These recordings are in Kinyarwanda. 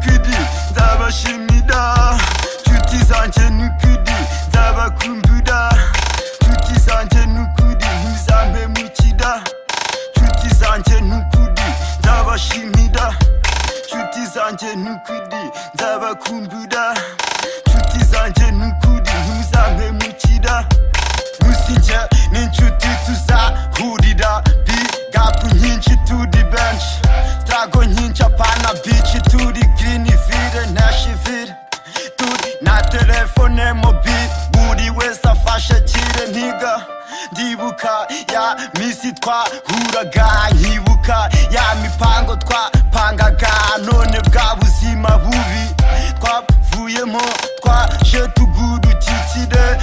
nukuri nzabashimira, nshuti zanjye nukuri nzabakumbura, nshuti zanjye nukuri ntimuzampemukira, nshuti zanjye nukuri nzabashimira, nshuti zanjye nukuri nzabakumbura, nshuti zanjye nukuri ntimuzampemukira. Gusinjye n'inshuti tuzahurira, bigapu nyinshi turi benshi, strago nyinshi apana bici, turi Greenville Nashville, turi na telefone mobile, buri wese afashe kire ntiga. Ndibuka ya misi twahuraga, nkibuka ya mipango twapangaga, none bwa buzima bubi twavuyemo twaje tugurukikire,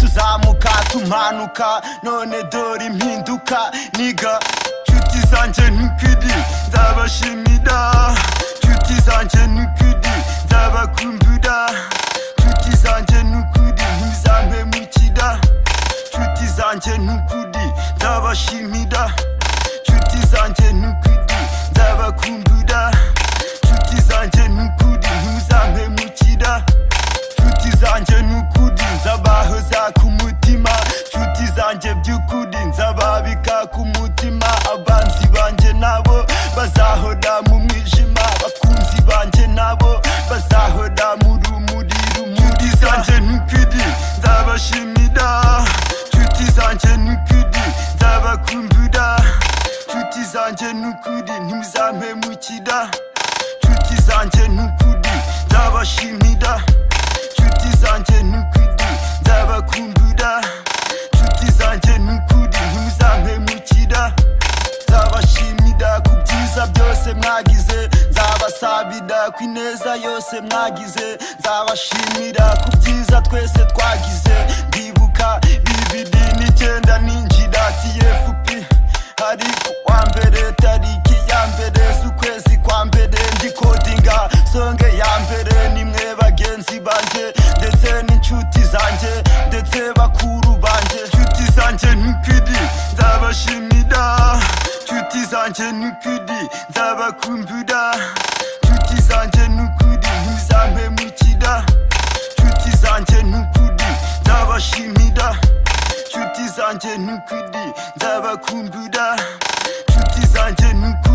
tuzamuka tumanuka, none dore impinduka niga. Nshuti zanjye nukuri nzabashimira, nshuti zanjye nukuri nzabakumbura, nshuti zanjye nukuri ntimuzampemukira, nshuti zanjye nukuri nzabashimira, nshuti zanjye nukuri nzabakumbura, nshuti zanjye nukuri ntimuzampemukira, nshuti zanjye nukuri nzabahoza ku mutima, nshuti zanjye by'ukuri nzababika ku mutima, abanzi banjye nabo bazahora mu mwijima, bakunzi banjye nabo bazahora mu rumuri rumuri. Nshuti zanjye nukuri nzabashimira, nshuti zanjye nukuri nzabakumbura, nshuti zanjye nukuri ntimuzampemukira, nshuti zanjye nukuri nzabashimira, nshuti zanjye nukuri nzabakumbura, nshuti zanjye nukuri ntimuzampemukira. Nzabashimira ku byiza byose mwagize, nzabasabira ku ineza yose mwagize, nzabashimira ku byiza twese twagize. Ndibuka 2009 ninjira TFP, hari ku wa mbere tariki ya mbere z'ukwezi kwa mbere, ndikodinga songe ya mbere, nimwe bagenzi banjye ndetse n'inshuti zanjye ndetse bakuru banjye. Nshuti zanjye nukuri nzabashimira, nshuti zanjye nukuri nzabakumbura, nshuti zanjye nukuri ntimuzampemukira, nshuti zanjye nukuri nzabashimira, nshuti zanjye nukuri nzabakumbura, nshuti zanjye nukuri